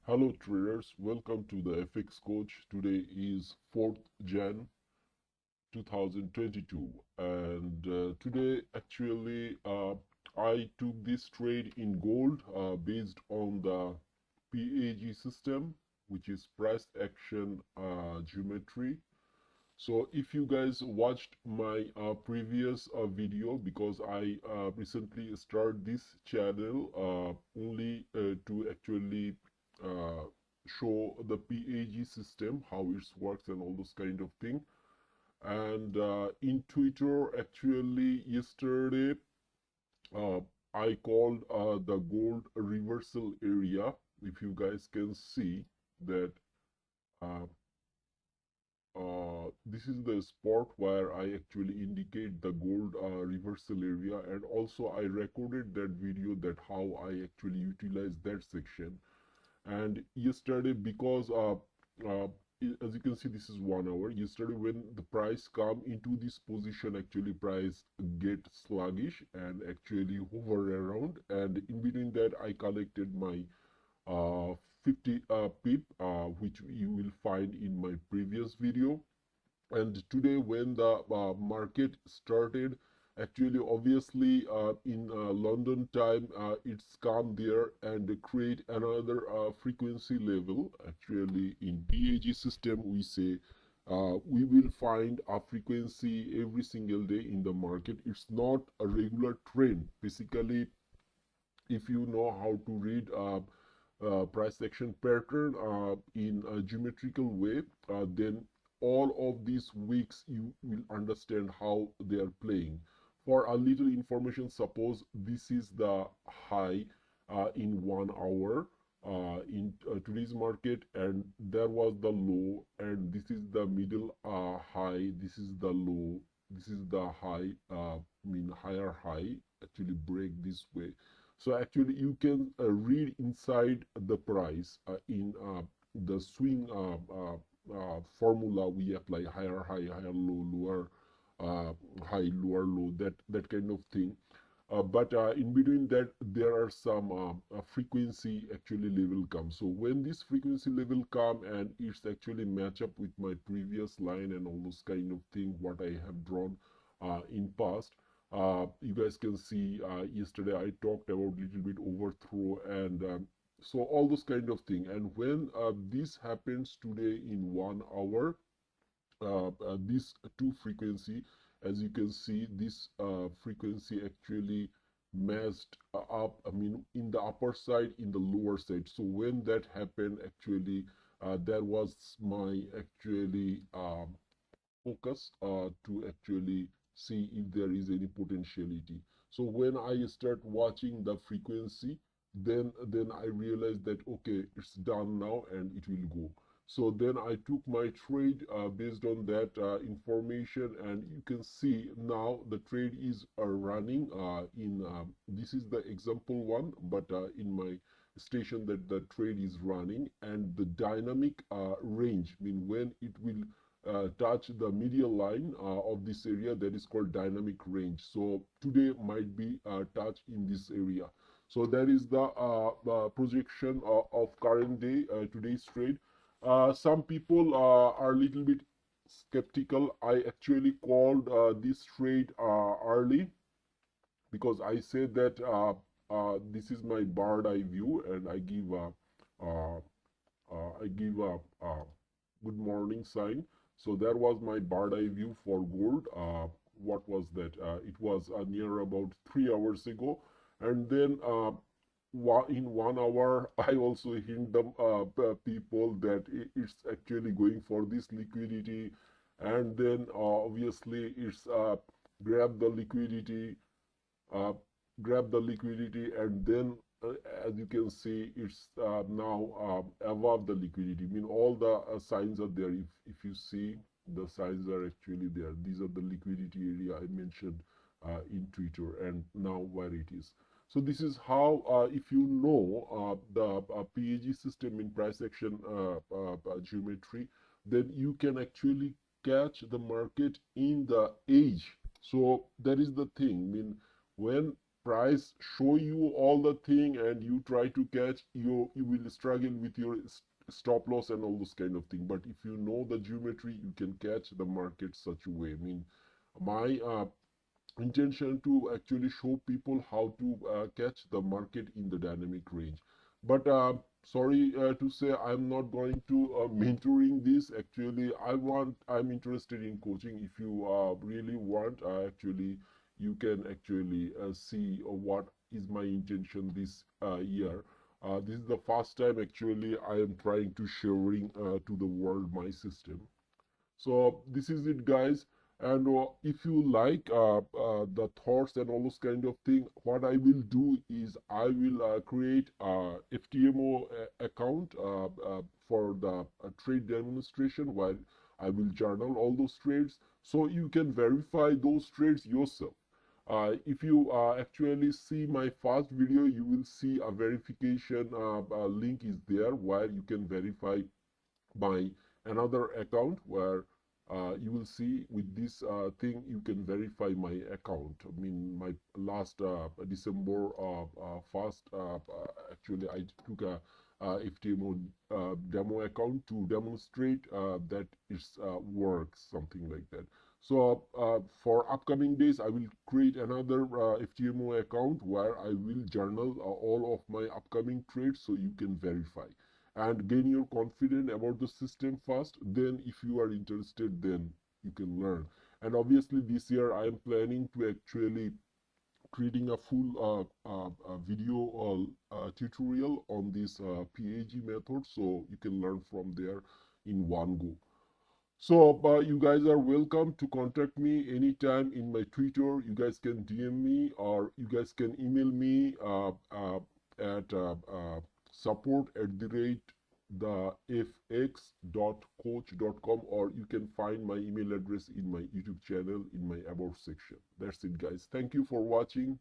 Hello traders, welcome to the FX Coach. Today is 4th Jan 2022 and today actually I took this trade in gold based on the PAG system, which is price action geometry. So if you guys watched my previous video, because I recently started this channel only to actually uh, show the PAG system, how it works and all those kind of thing. And in Twitter, actually yesterday, uh, I called the gold reversal area. If you guys can see that uh, this is the spot where I actually indicate the gold reversal area, and also I recorded that video that how I actually utilize that section. And yesterday, because as you can see, this is 1 hour. Yesterday when the price come into this position, actually price get sluggish and actually hover around, and in between that I collected my uh, 50 pip, which you will find in my previous video. And today when the market started, actually obviously in London time, it's come there and create another frequency level. Actually in PAG system we say we will find a frequency every single day in the market. It's not a regular trend. Basically, if you know how to read price action pattern in a geometrical way, then all of these weeks you will understand how they are playing. For a little information, suppose this is the high in 1 hour in today's market, and there was the low, and this is the middle high, this is the low, this is the high, mean higher high, actually break this way. So actually you can read inside the price in the swing formula we apply: higher high, higher low, lower high, lower low, that kind of thing. But in between that there are some frequency actually level come. So when this frequency level come and it's actually match up with my previous line and all those kind of thing what I have drawn in past, you guys can see yesterday I talked about little bit overthrow and so all those kind of thing. And when this happens today in 1 hour, these two frequency, as you can see, this frequency actually matched up, I mean in the upper side, in the lower side. So when that happened, actually that was my actually focus to actually see if there is any potentiality. So when I start watching the frequency, then I realized that okay, it's done now and it will go. So then I took my trade based on that information, and you can see now the trade is running in this is the example one, but in my station that the trade is running, and the dynamic range, mean when it will touch the medial line of this area, that is called dynamic range. So today might be touched in this area. So that is the projection of current day, today's trade. Some people are a little bit skeptical. I actually called this trade early, because I said that this is my bird eye view, and uh, I give a good morning sign. So that was my bird eye view for gold. What was that? It was near about 3 hours ago, and then in 1 hour, I also hint them people that it's actually going for this liquidity, and then obviously it's grab the liquidity, uh, and then as you can see, it's now above the liquidity. I mean all the signs are there. If you see, the signs are actually there. These are the liquidity area I mentioned in Twitter, and now where it is. So this is how, if you know the PAG system in price action geometry, then you can actually catch the market in the edge. So that is the thing. I mean, when price show you all the thing and you try to catch, you will struggle with your stop loss and all those kind of thing. But if you know the geometry, you can catch the market such a way. I mean, my intention to actually show people how to catch the market in the dynamic range. But sorry to say, I'm not going to mentoring this. Actually, I'm interested in coaching. If you really want, actually you can actually see what is my intention this year. This is the first time actually I am trying to sharing to the world my system. So this is it, guys. And if you like the thoughts and all those kind of thing, what I will do is I will create a FTMO account for the trade demonstration, where I will journal all those trades, so you can verify those trades yourself. If you actually see my first video, you will see a verification link is there, where you can verify my another account, where you will see with this thing you can verify my account. I mean, my last December 1st, actually I took a FTMO demo account to demonstrate that it works, something like that. So for upcoming days, I will create another FTMO account where I will journal all of my upcoming trades, so you can verify and gain your confidence about the system first. Then if you are interested, then you can learn. And obviously this year I am planning to actually creating a full video tutorial on this PAG method, so you can learn from there in one go. So you guys are welcome to contact me anytime in my Twitter. You guys can DM me, or you guys can email me at support at the rate thefx.coach.com, or you can find my email address in my YouTube channel in my about section. That's it, guys. Thank you for watching.